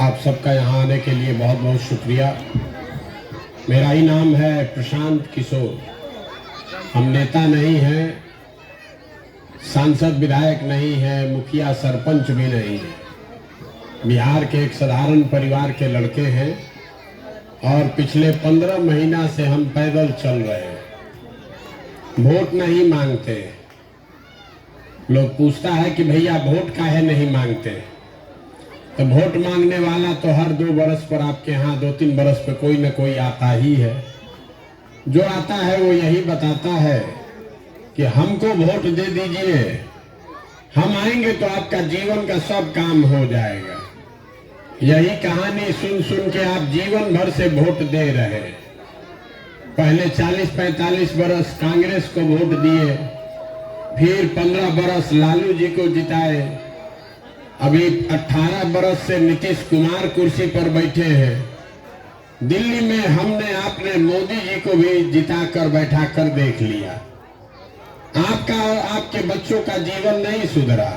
आप सबका यहाँ आने के लिए बहुत बहुत शुक्रिया। मेरा ही नाम है प्रशांत किशोर। हम नेता नहीं हैं, सांसद विधायक नहीं है, मुखिया सरपंच भी नहीं है। बिहार के एक साधारण परिवार के लड़के हैं और पिछले 15 महीना से हम पैदल चल रहे हैं। वोट नहीं मांगते। लोग पूछता है कि भैया वोट काहे नहीं मांगते, तो वोट मांगने वाला तो हर 2 बरस पर आपके यहाँ 2-3 बरस पे कोई न कोई आता ही है। जो आता है वो यही बताता है कि हमको वोट दे दीजिए, हम आएंगे तो आपका जीवन का सब काम हो जाएगा। यही कहानी सुन सुन के आप जीवन भर से वोट दे रहे। पहले 40-45 बरस कांग्रेस को वोट दिए, फिर 15 बरस लालू जी को जिताए, अभी 18 बरस से नीतीश कुमार कुर्सी पर बैठे हैं। दिल्ली में हमने आपने मोदी जी को भी जिता कर बैठा कर देख लिया। आपका और आपके बच्चों का जीवन नहीं सुधरा,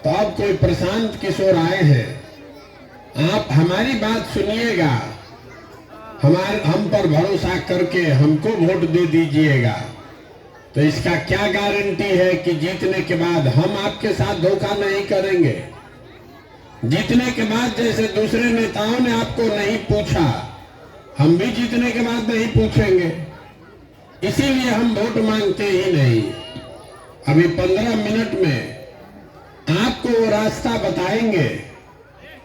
तो अब कोई प्रशांत किशोर आए हैं। आप हमारी बात सुनिएगा, हम पर भरोसा करके हमको वोट दे दीजिएगा। तो इसका क्या गारंटी है कि जीतने के बाद हम आपके साथ धोखा नहीं करेंगे। जीतने के बाद जैसे दूसरे नेताओं ने आपको नहीं पूछा, हम भी जीतने के बाद नहीं पूछेंगे। इसीलिए हम वोट मांगते ही नहीं। अभी 15 मिनट में आपको वो रास्ता बताएंगे।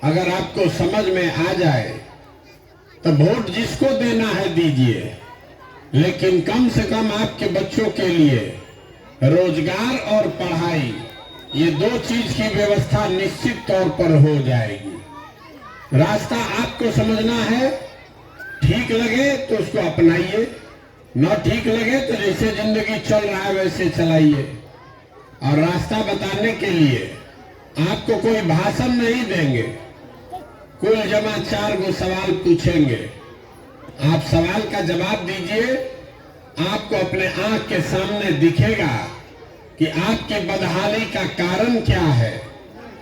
अगर आपको समझ में आ जाए तो वोट जिसको देना है दीजिए, लेकिन कम से कम आपके बच्चों के लिए रोजगार और पढ़ाई, ये 2 चीज की व्यवस्था निश्चित तौर पर हो जाएगी। रास्ता आपको समझना है, ठीक लगे तो उसको अपनाइए, न ठीक लगे तो जैसे जिंदगी चल रहा है वैसे चलाइए। और रास्ता बताने के लिए आपको कोई भाषण नहीं देंगे, कुल जमा 4 गो सवाल पूछेंगे। आप सवाल का जवाब दीजिए, आपको अपने आंख के सामने दिखेगा कि आपके बदहाली का कारण क्या है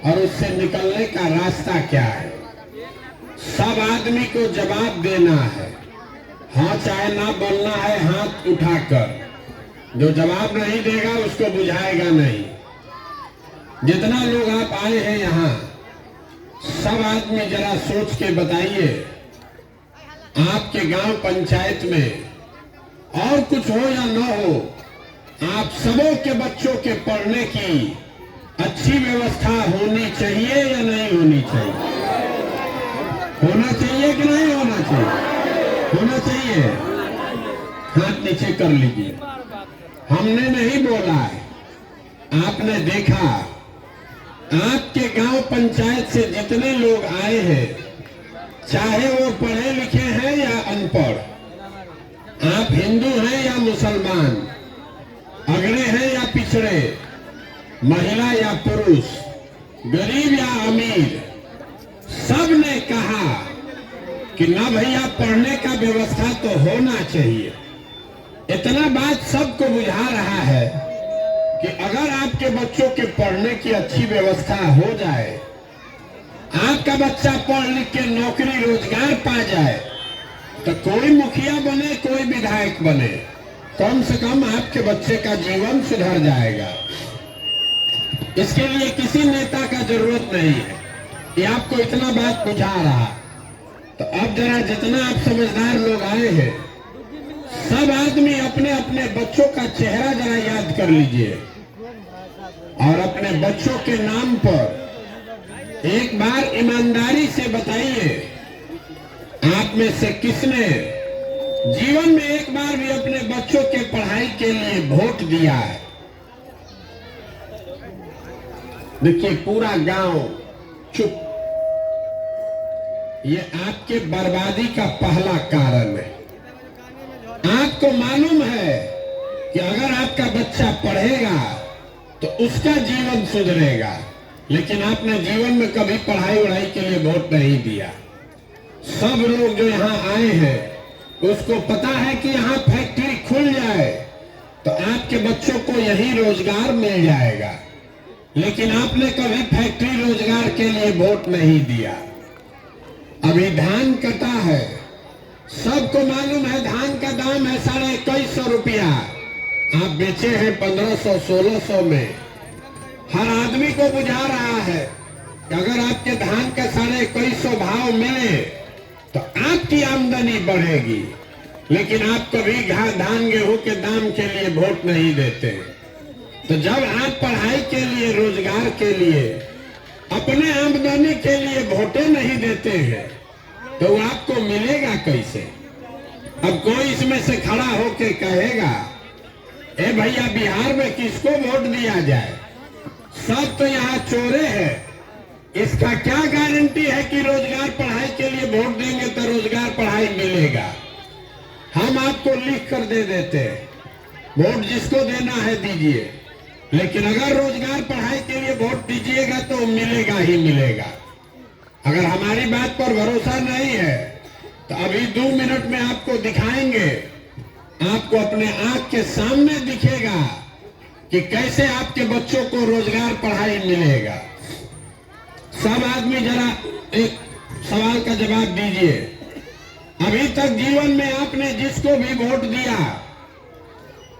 और उससे निकलने का रास्ता क्या है। सब आदमी को जवाब देना है, हाँ चाहे ना बोलना है हाथ उठाकर। जो जवाब नहीं देगा उसको बुझाएगा नहीं। जितना लोग आप आए हैं यहाँ, सब आदमी जरा सोच के बताइए, आपके गांव पंचायत में और कुछ हो या न हो, आप सबों के बच्चों के पढ़ने की अच्छी व्यवस्था होनी चाहिए या नहीं होनी चाहिए? होना चाहिए कि नहीं होना चाहिए? होना चाहिए। हाथ नीचे कर लीजिए। हमने नहीं बोला है, आपने देखा। आपके गांव पंचायत से जितने लोग आए हैं, चाहे वो पढ़े लिखे हैं या अनपढ़, आप हिंदू हैं या मुसलमान, अगड़े हैं या पिछड़े, महिला या पुरुष, गरीब या अमीर, सब ने कहा कि ना भैया पढ़ने का व्यवस्था तो होना चाहिए। इतना बात सबको बुझा रहा है कि अगर आपके बच्चों के पढ़ने की अच्छी व्यवस्था हो जाए, आपका बच्चा पढ़ लिख के नौकरी रोजगार पा जाए, तो कोई मुखिया बने कोई विधायक बने, कम से कम आपके बच्चे का जीवन सुधर जाएगा। इसके लिए किसी नेता का जरूरत नहीं है। ये आपको इतना बात बुझा रहा। तो अब जरा जितना आप समझदार लोग आए हैं, सब आदमी अपने अपने बच्चों का चेहरा जरा याद कर लीजिए और अपने बच्चों के नाम पर एक बार ईमानदारी से बताइए, आप में से किसने जीवन में एक बार भी अपने बच्चों के पढ़ाई के लिए वोट दिया है? देखिए पूरा गांव चुप। ये आपके बर्बादी का पहला कारण है। आपको मालूम है कि अगर आपका बच्चा पढ़ेगा तो उसका जीवन सुधरेगा, लेकिन आपने जीवन में कभी पढ़ाई वढ़ाई के लिए वोट नहीं दिया। सब लोग जो यहाँ आए हैं उसको पता है कि यहाँ फैक्ट्री खुल जाए तो आपके बच्चों को यही रोजगार मिल जाएगा, लेकिन आपने कभी फैक्ट्री रोजगार के लिए वोट नहीं दिया। अभी धान कटा है, सबको मालूम है धान का दाम है 2150 रुपया, आप बेचे हैं 1500-1600 में। हर आदमी को बुझा रहा है कि अगर आपके धान का 2150 भाव मिले तो आपकी आमदनी बढ़ेगी, लेकिन आप कभी धान गेहूं के दाम के लिए वोट नहीं देते। तो जब आप पढ़ाई के लिए, रोजगार के लिए, अपने आमदनी के लिए वोटें नहीं देते हैं तो आपको मिलेगा कैसे? अब कोई इसमें से खड़ा होके कहेगा ए भैया बिहार में किसको वोट दिया जाए, सब तो यहाँ चोरे हैं, इसका क्या गारंटी है कि रोजगार पढ़ाई के लिए वोट देंगे तो रोजगार पढ़ाई मिलेगा? हम आपको लिख कर दे देते हैं, वोट जिसको देना है दीजिए, लेकिन अगर रोजगार पढ़ाई के लिए वोट दीजिएगा तो मिलेगा ही मिलेगा। अगर हमारी बात पर भरोसा नहीं है तो अभी 2 मिनट में आपको दिखाएंगे, आपको अपने आंख के सामने दिखेगा कि कैसे आपके बच्चों को रोजगार पढ़ाई मिलेगा। सब आदमी जरा एक सवाल का जवाब दीजिए, अभी तक जीवन में आपने जिसको भी वोट दिया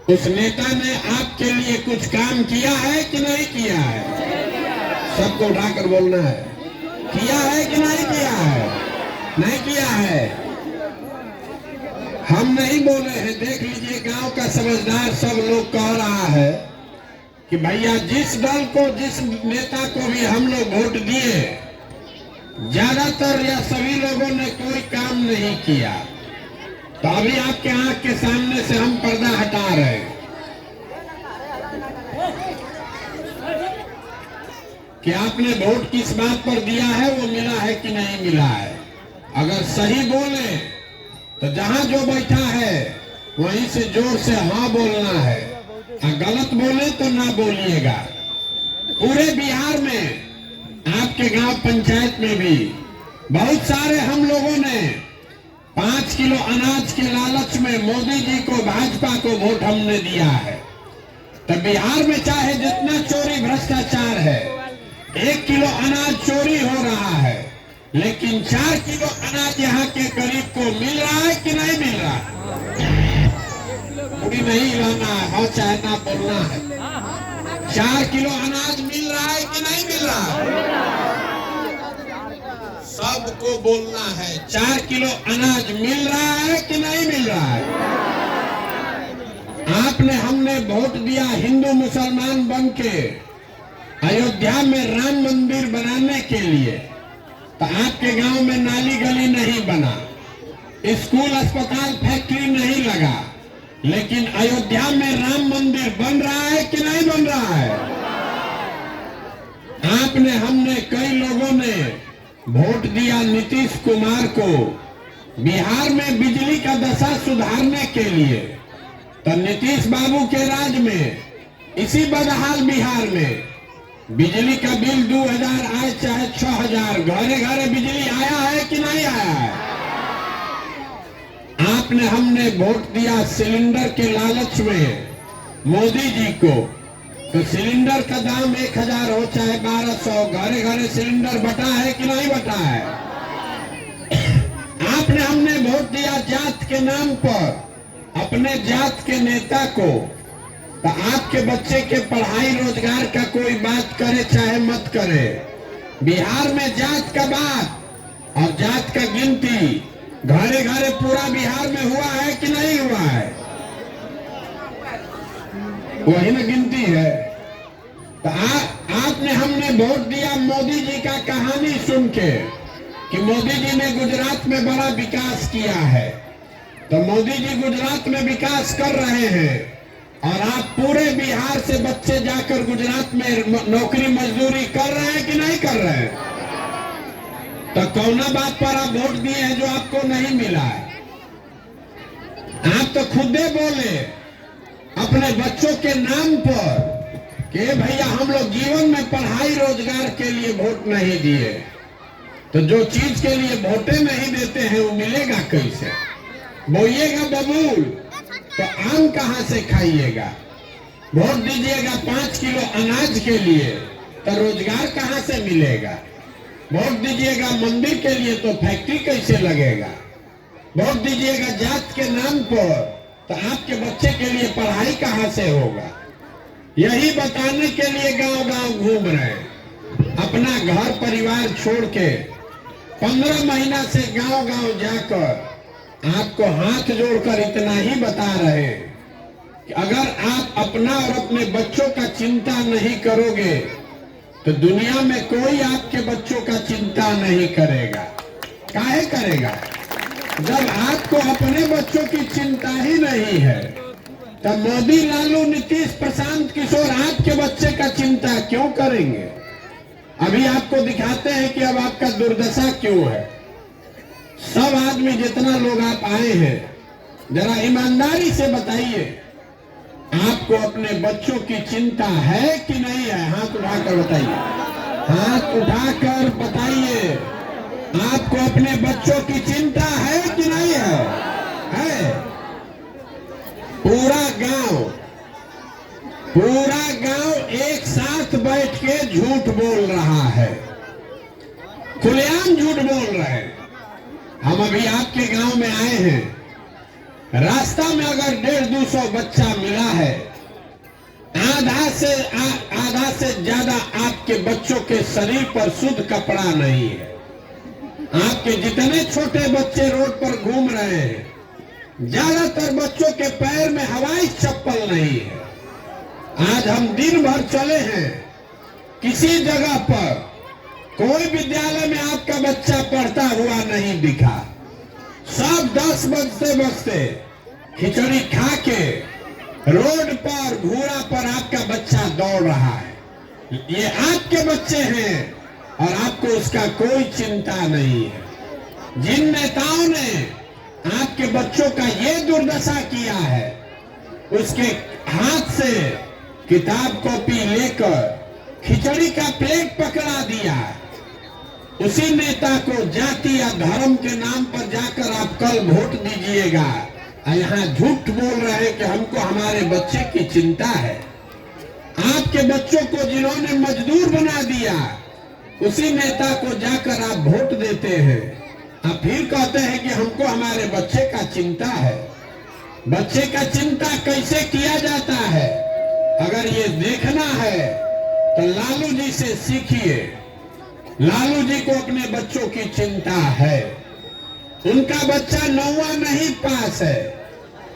उस नेता ने आपके लिए कुछ काम किया है कि नहीं किया है? सबको उठाकर बोलना है, किया है कि नहीं किया है? नहीं किया है। हम नहीं बोले हैं, देख लीजिए गांव का समझदार सब लोग कह रहा है कि भैया जिस दल को, जिस नेता को भी हम लोग वोट दिए, ज्यादातर या सभी लोगों ने कोई काम नहीं किया। तो अभी आपके आंख के सामने से हम पर्दा हटा रहे हैं कि आपने वोट किस बात पर दिया है, वो मिला है कि नहीं मिला है। अगर सही बोले तो जहां जो बैठा है वहीं से जोर से हाँ बोलना है, और गलत बोले तो ना बोलिएगा। पूरे बिहार में आपके गांव पंचायत में भी बहुत सारे हम लोगों ने 5 किलो अनाज के लालच में मोदी जी को, भाजपा को वोट हमने दिया है। तो बिहार में चाहे जितना चोरी भ्रष्टाचार है, 1 किलो अनाज चोरी हो रहा है, लेकिन 4 किलो अनाज यहाँ के गरीब को मिल रहा है कि नहीं मिल रहा है? पूरी नहीं लाना है, हाँ चाहे ना बोलना है। 4 किलो अनाज मिल रहा है कि नहीं मिल रहा है? सबको बोलना है, 4 किलो अनाज मिल रहा है कि नहीं मिल रहा है? आपने, हमने वोट दिया हिंदू मुसलमान बन के अयोध्या में राम मंदिर बनाने के लिए, तो आपके गांव में नाली गली नहीं बना, स्कूल अस्पताल फैक्ट्री नहीं लगा, लेकिन अयोध्या में राम मंदिर बन रहा है कि नहीं बन रहा है? आपने, हमने, कई लोगों ने वोट दिया नीतीश कुमार को बिहार में बिजली का दशा सुधारने के लिए। तो नीतीश बाबू के राज में इसी बदहाल बिहार में बिजली का बिल 2000 आए चाहे 6000, घरे घरे बिजली आया है कि नहीं आया है? आपने, हमने वोट दिया सिलेंडर के लालच में मोदी जी को, तो सिलेंडर का दाम 1000 हो चाहे 1200, घरे घरे सिलेंडर बटा है कि नहीं बटा है? आपने, हमने वोट दिया जात के नाम पर अपने जात के नेता को, तो आपके बच्चे के पढ़ाई रोजगार का कोई बात करे चाहे मत करे, बिहार में जात का बात और जात का गिनती घरे घरे पूरा बिहार में हुआ है कि नहीं हुआ है? वही ना गिनती है। तो आपने, हमने वोट दिया मोदी जी का कहानी सुन के कि मोदी जी ने गुजरात में बड़ा विकास किया है। तो मोदी जी गुजरात में विकास कर रहे हैं और आप पूरे बिहार से बच्चे जाकर गुजरात में नौकरी मजदूरी कर रहे हैं कि नहीं कर रहे हैं? तो कौना बात पर आप वोट दिए हैं जो आपको नहीं मिला है? आप तो खुदे बोले अपने बच्चों के नाम पर कि भैया हम लोग जीवन में पढ़ाई रोजगार के लिए वोट नहीं दिए। तो जो चीज के लिए वोटें नहीं देते हैं वो मिलेगा कैसे? बोइएगा बबूल तो आम कहां से खाइएगा? वोट दीजिएगा 5 किलो अनाज के लिए तो रोजगार कहां से मिलेगा? वोट दीजिएगा मंदिर के लिए तो फैक्ट्री कैसे लगेगा, वोट दीजिएगा जात के नाम पर तो आपके बच्चे के लिए पढ़ाई कहां से होगा। यही बताने के लिए गांव-गांव घूम रहे हैं। अपना घर परिवार छोड़ के 15 महीना से गांव-गांव जाकर आपको हाथ जोड़कर इतना ही बता रहे हैं कि अगर आप अपना और अपने बच्चों का चिंता नहीं करोगे तो दुनिया में कोई आपके बच्चों का चिंता नहीं करेगा। काहे करेगा? जब आपको अपने बच्चों की चिंता ही नहीं है तब मोदी, लालू, नीतीश, प्रशांत किशोर आपके बच्चे का चिंता क्यों करेंगे? अभी आपको दिखाते हैं कि अब आपका दुर्दशा क्यों है। सब आदमी जितना लोग आप आए हैं जरा ईमानदारी से बताइए, आपको अपने बच्चों की चिंता है कि नहीं है? हाथ उठाकर बताइए, हाथ उठाकर बताइए, आपको अपने बच्चों की चिंता है कि नहीं है? है। पूरा गांव एक साथ बैठ के झूठ बोल रहा है, खुलेआम झूठ बोल रहे हैं। हम अभी आपके गांव में आए हैं, रास्ता में अगर 150-200 बच्चा मिला है, आधा से ज्यादा आपके बच्चों के शरीर पर शुद्ध कपड़ा नहीं है। आपके जितने छोटे बच्चे रोड पर घूम रहे हैं, ज्यादातर बच्चों के पैर में हवाई चप्पल नहीं है। आज हम दिन भर चले हैं, किसी जगह पर कोई विद्यालय में आपका बच्चा पढ़ता हुआ नहीं दिखा। सब 10 बजते खिचड़ी खा के रोड पर घोड़ा पर आपका बच्चा दौड़ रहा है। ये आपके बच्चे हैं और आपको उसका कोई चिंता नहीं है। जिन नेताओं ने आपके बच्चों का ये दुर्दशा किया है, उसके हाथ से किताब कॉपी लेकर खिचड़ी का प्लेट पकड़ा दिया। उसी नेता को जाति या धर्म के नाम पर जाकर आप कल वोट दीजिएगा, यहाँ झूठ बोल रहे हैं कि हमको हमारे बच्चे की चिंता है। आपके बच्चों को जिन्होंने मजदूर बना दिया, उसी नेता को जाकर आप वोट देते हैं। आप फिर कहते हैं कि हमको हमारे बच्चे का चिंता है। बच्चे का चिंता कैसे किया जाता है, अगर ये देखना है तो लालू जी से सीखिए। लालू जी को अपने बच्चों की चिंता है। उनका बच्चा 9वां नहीं पास है,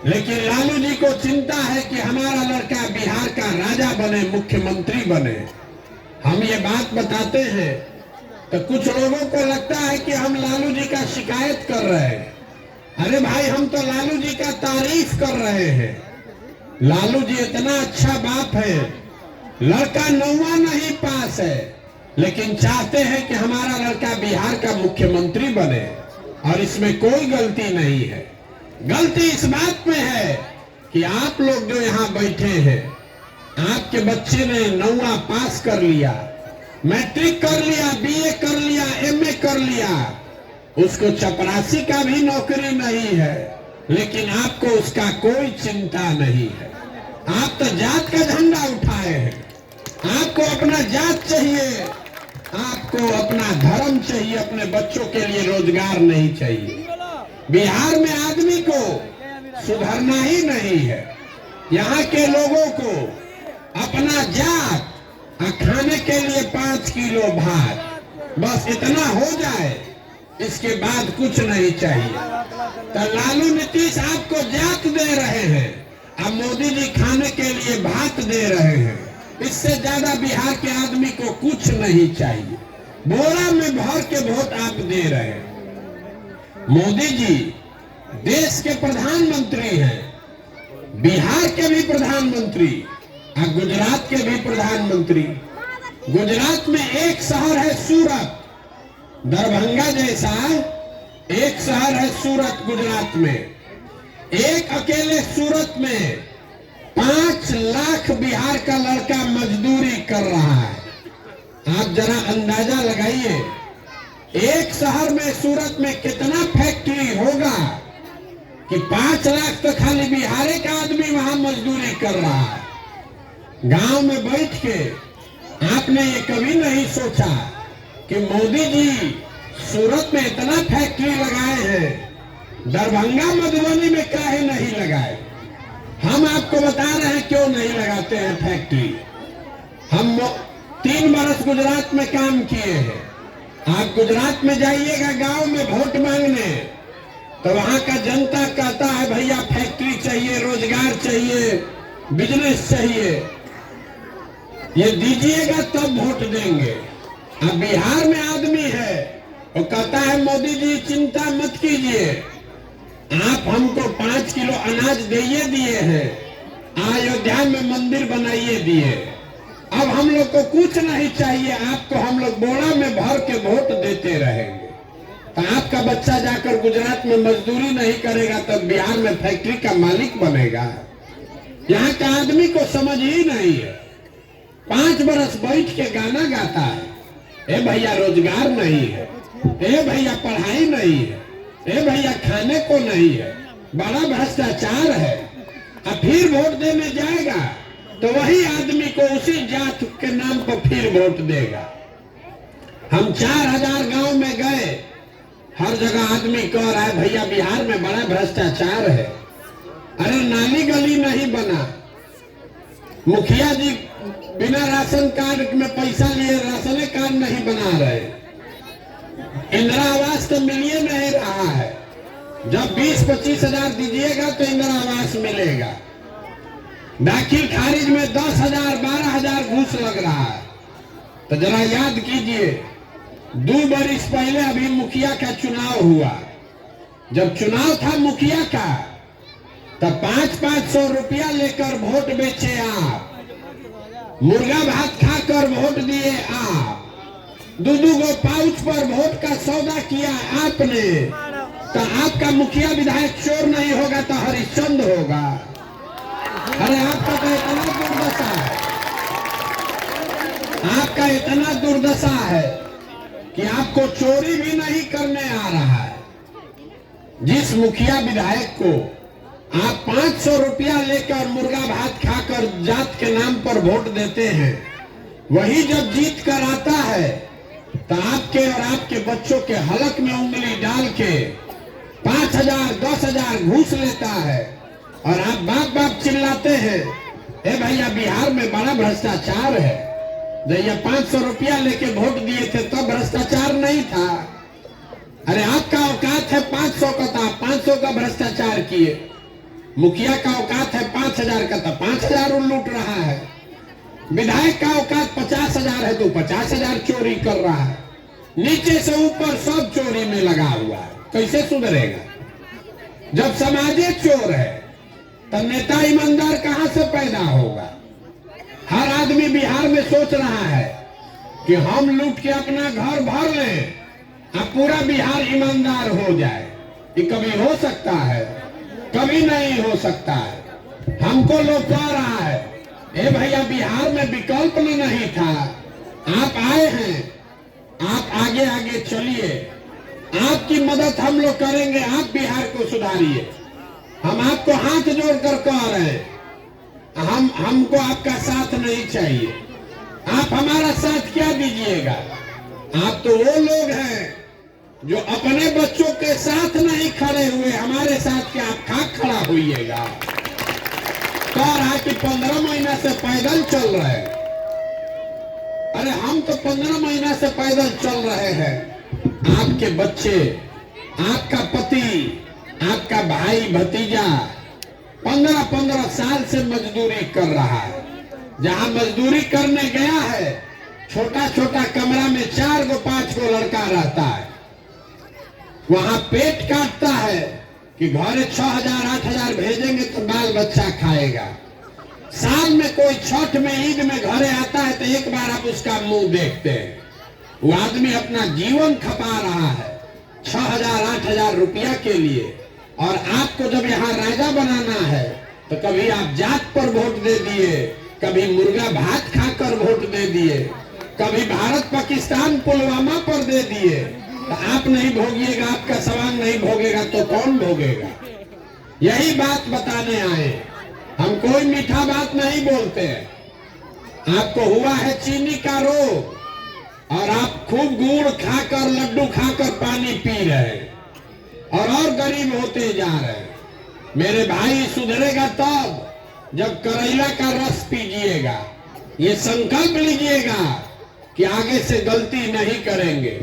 लेकिन लालू जी को चिंता है कि हमारा लड़का बिहार का राजा बने, मुख्यमंत्री बने। हम ये बात बताते हैं तो कुछ लोगों को लगता है कि हम लालू जी का शिकायत कर रहे हैं। अरे भाई, हम तो लालू जी का तारीफ कर रहे हैं। लालू जी इतना अच्छा बाप है, लड़का 9वां नहीं पास है, लेकिन चाहते हैं कि हमारा लड़का बिहार का मुख्यमंत्री बने, और इसमें कोई गलती नहीं है। गलती इस बात में है कि आप लोग जो यहाँ बैठे हैं, आपके बच्चे ने 9वां पास कर लिया, मैट्रिक कर लिया, बीए कर लिया, एमए कर लिया, उसको चपरासी का भी नौकरी नहीं है, लेकिन आपको उसका कोई चिंता नहीं है। आप तो जात का झंडा उठाए हैं। आपको अपना जात चाहिए, आपको अपना धर्म चाहिए, अपने बच्चों के लिए रोजगार नहीं चाहिए। बिहार में आदमी को सुधरना ही नहीं है। यहाँ के लोगों को अपना जात और खाने के लिए 5 किलो भात, बस इतना हो जाए, इसके बाद कुछ नहीं चाहिए। तो लालू नीतीश आपको जात दे रहे हैं, अब मोदी जी खाने के लिए भात दे रहे हैं। इससे ज्यादा बिहार के आदमी को कुछ नहीं चाहिए। बोरा में भर के वोट आप दे रहे हैं। मोदी जी देश के प्रधानमंत्री हैं, बिहार के भी प्रधानमंत्री और गुजरात के भी प्रधानमंत्री। गुजरात में एक शहर है सूरत, दरभंगा जैसा एक शहर है सूरत गुजरात में। एक अकेले सूरत में 5 लाख बिहार का लड़का मजदूरी कर रहा है। आप जरा अंदाजा लगाइए, एक शहर में सूरत में कितना फैक्ट्री होगा कि 5 लाख तो खाली बिहार का आदमी वहां मजदूरी कर रहा है। गांव में बैठ के आपने ये कभी नहीं सोचा कि मोदी जी सूरत में इतना फैक्ट्री लगाए हैं, दरभंगा मधुबनी में काहे नहीं लगाए। हम आपको बता रहे हैं क्यों नहीं लगाते हैं फैक्ट्री। हम 3 बरस गुजरात में काम किए हैं। आप गुजरात में जाइएगा गांव में वोट मांगने, तो वहां का जनता कहता है भैया फैक्ट्री चाहिए, रोजगार चाहिए, बिजनेस चाहिए, ये दीजिएगा तब वोट देंगे। अब बिहार में आदमी है वो कहता है मोदी जी चिंता मत कीजिए, आप हमको 5 किलो अनाज दिए हैं, अयोध्या में मंदिर बनाइए दिए, अब हम लोग को कुछ नहीं चाहिए, आपको हम लोग बोरा में भर के वोट देते रहेंगे। तो आपका बच्चा जाकर गुजरात में मजदूरी नहीं करेगा तब बिहार में फैक्ट्री का मालिक बनेगा। यहाँ का आदमी को समझ ही नहीं है। 5 बरस बैठ के गाना गाता है, ए भैया रोजगार नहीं है, ए भैया पढ़ाई नहीं है, ए भैया खाने को नहीं है, बड़ा भ्रष्टाचार है। अब फिर वोट देने जाएगा तो वही आदमी को उसी जात के नाम पर फिर वोट देगा। हम 4000 गांव में गए, हर जगह आदमी कह रहा है भैया बिहार में बड़ा भ्रष्टाचार है। अरे नाली गली नहीं बना, मुखिया जी बिना राशन कार्ड में पैसा लिए राशन कार्ड नहीं बना रहे, इंदिरा आवास तो मिलिए नहीं रहा है। जब 20-25 हजार दीजिएगा तो इंदिरा आवास मिलेगा। दाखिल खारिज में 10,000 12,000 घूस लग रहा है। तो जरा याद कीजिए, 2 बरिस पहले अभी मुखिया का चुनाव हुआ। जब चुनाव था मुखिया का तब 500-500 रुपया लेकर वोट बेचे आप, मुर्गा भात खाकर वोट दिए आप, 2-2 गो पाउच पर वोट का सौदा किया आपने। तो आपका मुखिया विधायक चोर नहीं होगा तो हरिश्चंद्र होगा। अरे आपका तो इतना दुर्दशा है, आपका इतना दुर्दशा है कि आपको चोरी भी नहीं करने आ रहा है। जिस मुखिया विधायक को आप 500 रुपया लेकर मुर्गा भात खाकर जात के नाम पर वोट देते हैं, वही जब जीत कर आता है तो आपके और आपके बच्चों के हलक में उंगली डाल के 5,000 10,000 घूस लेता है और आप बाप बाप चिल्लाते हैं ए भैया बिहार में बड़ा भ्रष्टाचार है। जब ये 500 रुपया लेके वोट दिए थे तब भ्रष्टाचार नहीं था। अरे आपका औकात है 500 का, था 500 का भ्रष्टाचार किए। मुखिया का औकात है 5,000 का, था 5,000 लूट रहा है। विधायक का औकात 50,000 है तो 50,000 चोरी कर रहा है। नीचे से ऊपर सब चोरी में लगा हुआ है। कैसे सुधरेगा? जब समाजे चोर है तो नेता ईमानदार कहां से पैदा होगा? हर आदमी बिहार में सोच रहा है कि हम लूट के अपना घर भर लें, अब पूरा बिहार ईमानदार हो जाए। ये कभी हो सकता है? कभी नहीं हो सकता है। हमको लोग कह रहा है ए भैया बिहार में विकल्प नहीं था, आप आए हैं, आप आगे आगे चलिए, आपकी मदद हम लोग करेंगे, आप बिहार को सुधारिए। हम आपको हाथ जोड़कर कह रहे हैं, हमको आपका साथ नहीं चाहिए। आप हमारा साथ क्या दीजिएगा? आप तो वो लोग हैं जो अपने बच्चों के साथ नहीं खड़े हुए, हमारे साथ क्या आप खाक खड़ा होइएगा? कह रहा कि 15 महीना से पैदल चल रहे हैं। अरे हम तो 15 महीना से पैदल चल रहे हैं। आपके बच्चे, आपका पति, आपका भाई भतीजा 15-15 साल से मजदूरी कर रहा है। जहां मजदूरी करने गया है, छोटा छोटा कमरा में 4 गो 5 गो लड़का रहता है, वहां पेट काटता है कि घरे 6,000-8,000 भेजेंगे तो बाल बच्चा खाएगा। साल में कोई छठ में ईद में घरे आता है तो एक बार आप उसका मुंह देखते हैं। वो आदमी अपना जीवन खपा रहा है 6,000-8,000 रुपया के लिए, और आपको जब यहाँ राजा बनाना है तो कभी आप जात पर वोट दे दिए, कभी मुर्गा भात खाकर वोट दे दिए, कभी भारत पाकिस्तान पुलवामा पर दे दिए। तो आप नहीं भोगिएगा, आपका सवाल नहीं भोगेगा तो कौन भोगेगा? यही बात बताने आए। हम कोई मीठा बात नहीं बोलते हैं। आपको हुआ है चीनी का रोग, और आप खूब गुड़ खाकर लड्डू खाकर पानी पी रहे हैं और गरीब होते जा रहे हैं। मेरे भाई सुधरेगा तब जब करेला का रस पीजिएगा। ये संकल्प लीजिएगा कि आगे से गलती नहीं करेंगे।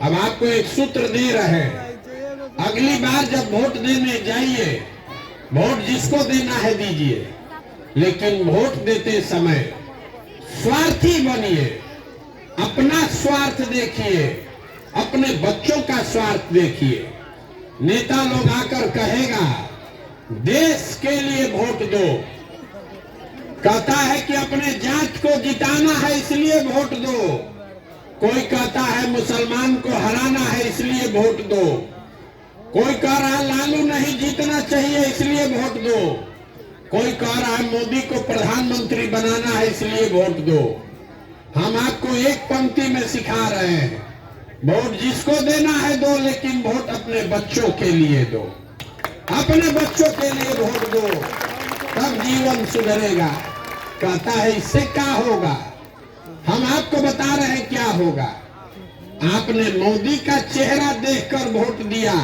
अब आपको एक सूत्र दे रहे हैं, अगली बार जब वोट देने जाइए, वोट जिसको देना है दीजिए, लेकिन वोट देते समय स्वार्थी बनिए। अपना स्वार्थ देखिए, अपने बच्चों का स्वार्थ देखिए। नेता लोग आकर कहेगा देश के लिए वोट दो, कहता है कि अपने जात को जिताना है इसलिए वोट दो। कोई कहता है मुसलमान को हराना है इसलिए वोट दो। कोई कह रहा है लालू नहीं जीतना चाहिए इसलिए वोट दो। कोई कह रहा है मोदी को प्रधानमंत्री बनाना है इसलिए वोट दो। हम आपको एक पंक्ति में सिखा रहे हैं, वोट जिसको देना है दो, लेकिन वोट अपने बच्चों के लिए दो। अपने बच्चों के लिए वोट दो, तब जीवन सुधरेगा। कहता है इससे क्या होगा? हम आपको बता रहे हैं क्या होगा। आपने मोदी का चेहरा देखकर वोट दिया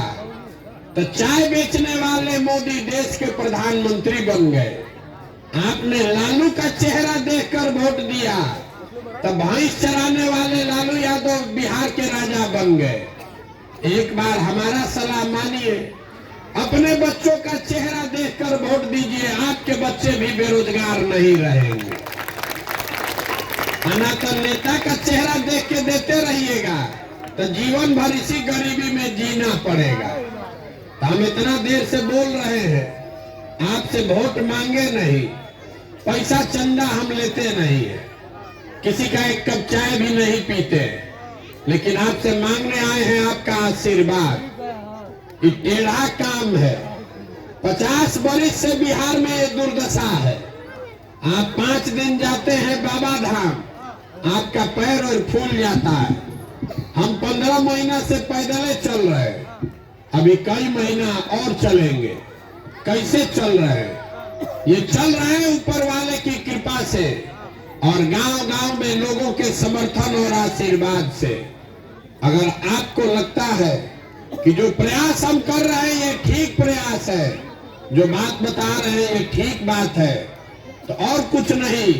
तो चाय बेचने वाले मोदी देश के प्रधानमंत्री बन गए। आपने लालू का चेहरा देखकर वोट दिया तो भैंस चराने वाले लालू यादव बिहार के राजा बन गए। एक बार हमारा सलाह मानिए, अपने बच्चों का चेहरा देखकर वोट दीजिए। आपके बच्चे भी बेरोजगार नहीं रहेंगे। अनातन नेता का चेहरा देख के देते रहिएगा तो जीवन भर इसी गरीबी में जीना पड़ेगा। तो हम इतना देर से बोल रहे हैं, आपसे वोट मांगे नहीं, पैसा चंदा हम लेते नहीं है, किसी का एक कप चाय भी नहीं पीते, लेकिन आपसे मांगने आए हैं आपका आशीर्वाद। ये टेढ़ा काम है। 50 वर्ष से बिहार में ये दुर्दशा है। आप 5 दिन जाते हैं बाबा धाम, आपका पैर और फूल जाता है। हम 15 महीना से पैदल चल रहे हैं, अभी कई महीना और चलेंगे। कैसे चल रहे हैं? ये चल रहे हैं ऊपर वाले की कृपा से और गांव-गांव में लोगों के समर्थन और आशीर्वाद से। अगर आपको लगता है कि जो प्रयास हम कर रहे हैं ये ठीक प्रयास है, जो बात बता रहे हैं ये ठीक बात है, तो और कुछ नहीं,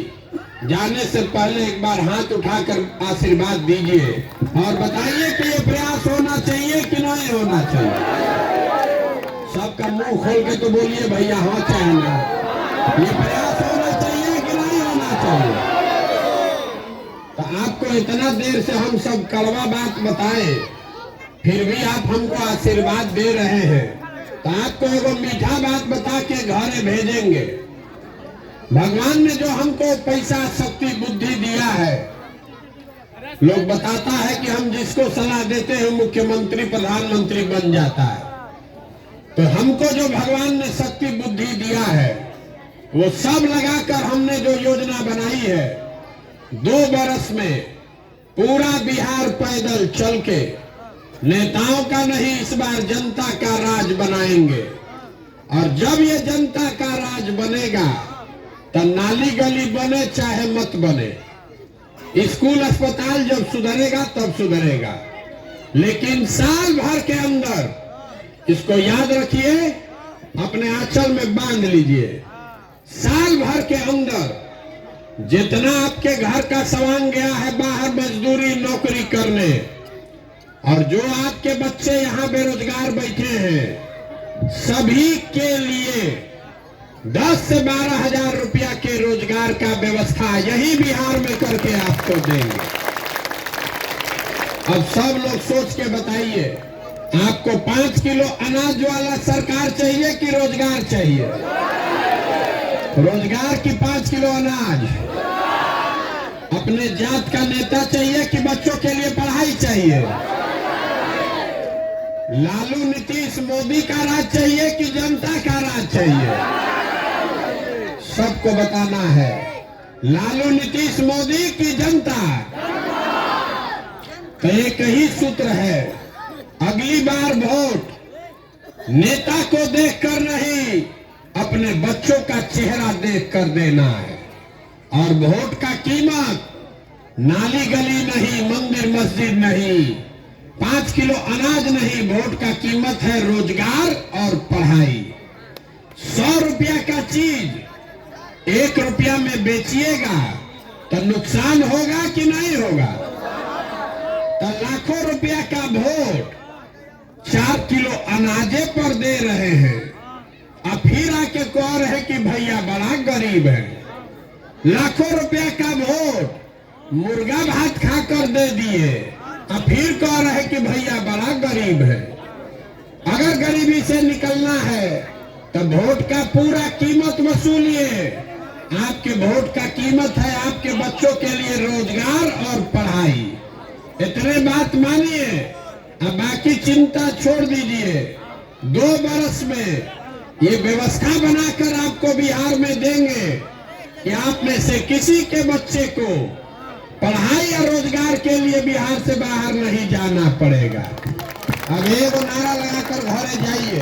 जाने से पहले एक बार हाथ उठाकर आशीर्वाद दीजिए और बताइए कि ये प्रयास होना चाहिए कि नहीं होना चाहिए। सबका मुंह खोल के तो बोलिए भैया हाँ चाहिए। ये प्रयास होना चाहिए कि नहीं होना चाहिए? तो आपको इतना देर से हम सब कड़वा बात बताए, फिर भी आप हमको आशीर्वाद दे रहे हैं, तो आपको एगो मीठा बात बता के घरे भेजेंगे। भगवान ने जो हमको पैसा शक्ति बुद्धि दिया है, लोग बताता है कि हम जिसको सलाह देते हैं मुख्यमंत्री प्रधानमंत्री बन जाता है। तो हमको जो भगवान ने शक्ति बुद्धि दिया है वो सब लगाकर हमने जो योजना बनाई है, 2 बरस में पूरा बिहार पैदल चल के नेताओं का नहीं इस बार जनता का राज बनाएंगे। और जब ये जनता का राज बनेगा तो नाली गली बने चाहे मत बने, स्कूल अस्पताल जब सुधरेगा तब सुधरेगा, लेकिन साल भर के अंदर इसको याद रखिए, अपने आंचल में बांध लीजिए। साल भर के अंदर जितना आपके घर का सामान गया है बाहर मजदूरी नौकरी करने, और जो आपके बच्चे यहाँ बेरोजगार बैठे हैं, सभी के लिए 10 से 12 हजार रुपया के रोजगार का व्यवस्था यही बिहार में करके आपको देंगे। अब सब लोग सोच के बताइए, आपको 5 किलो अनाज वाला सरकार चाहिए कि रोजगार चाहिए? रोजगार की 5 किलो अनाज। अपने जात का नेता चाहिए कि बच्चों के लिए पढ़ाई चाहिए? लालू नीतीश मोदी का राज चाहिए कि जनता का राज चाहिए? सबको बताना है, लालू नीतीश मोदी की जनता। तो एक ही सूत्र है, अगली बार वोट नेता को देखकर नहीं, अपने बच्चों का चेहरा देखकर देना है। और वोट का कीमत नाली गली नहीं, मंदिर मस्जिद नहीं, 5 किलो अनाज नहीं, वोट का कीमत है रोजगार और पढ़ाई। 100 रुपया का चीज 1 रुपया में बेचिएगा तो नुकसान होगा कि नहीं होगा? तो लाखों रुपया का वोट 4 किलो अनाजे पर दे रहे हैं, अब फिर आके कह रहे कि भैया बड़ा गरीब है। लाखों रुपया का वोट मुर्गा भात खाकर दे दिए, अब फिर कह रहे कि भैया बड़ा गरीब है। अगर गरीबी से निकलना है तो वोट का पूरा कीमत वसूलिए। आपके वोट का कीमत है आपके बच्चों के लिए रोजगार और पढ़ाई। इतने बात मानिए, अब बाकी चिंता छोड़ दीजिए। 2 बरस में ये व्यवस्था बनाकर आपको बिहार में देंगे कि आप में से किसी के बच्चे को पढ़ाई और रोजगार के लिए बिहार से बाहर नहीं जाना पड़ेगा। अब एक नारा लगाकर घरे जाइए।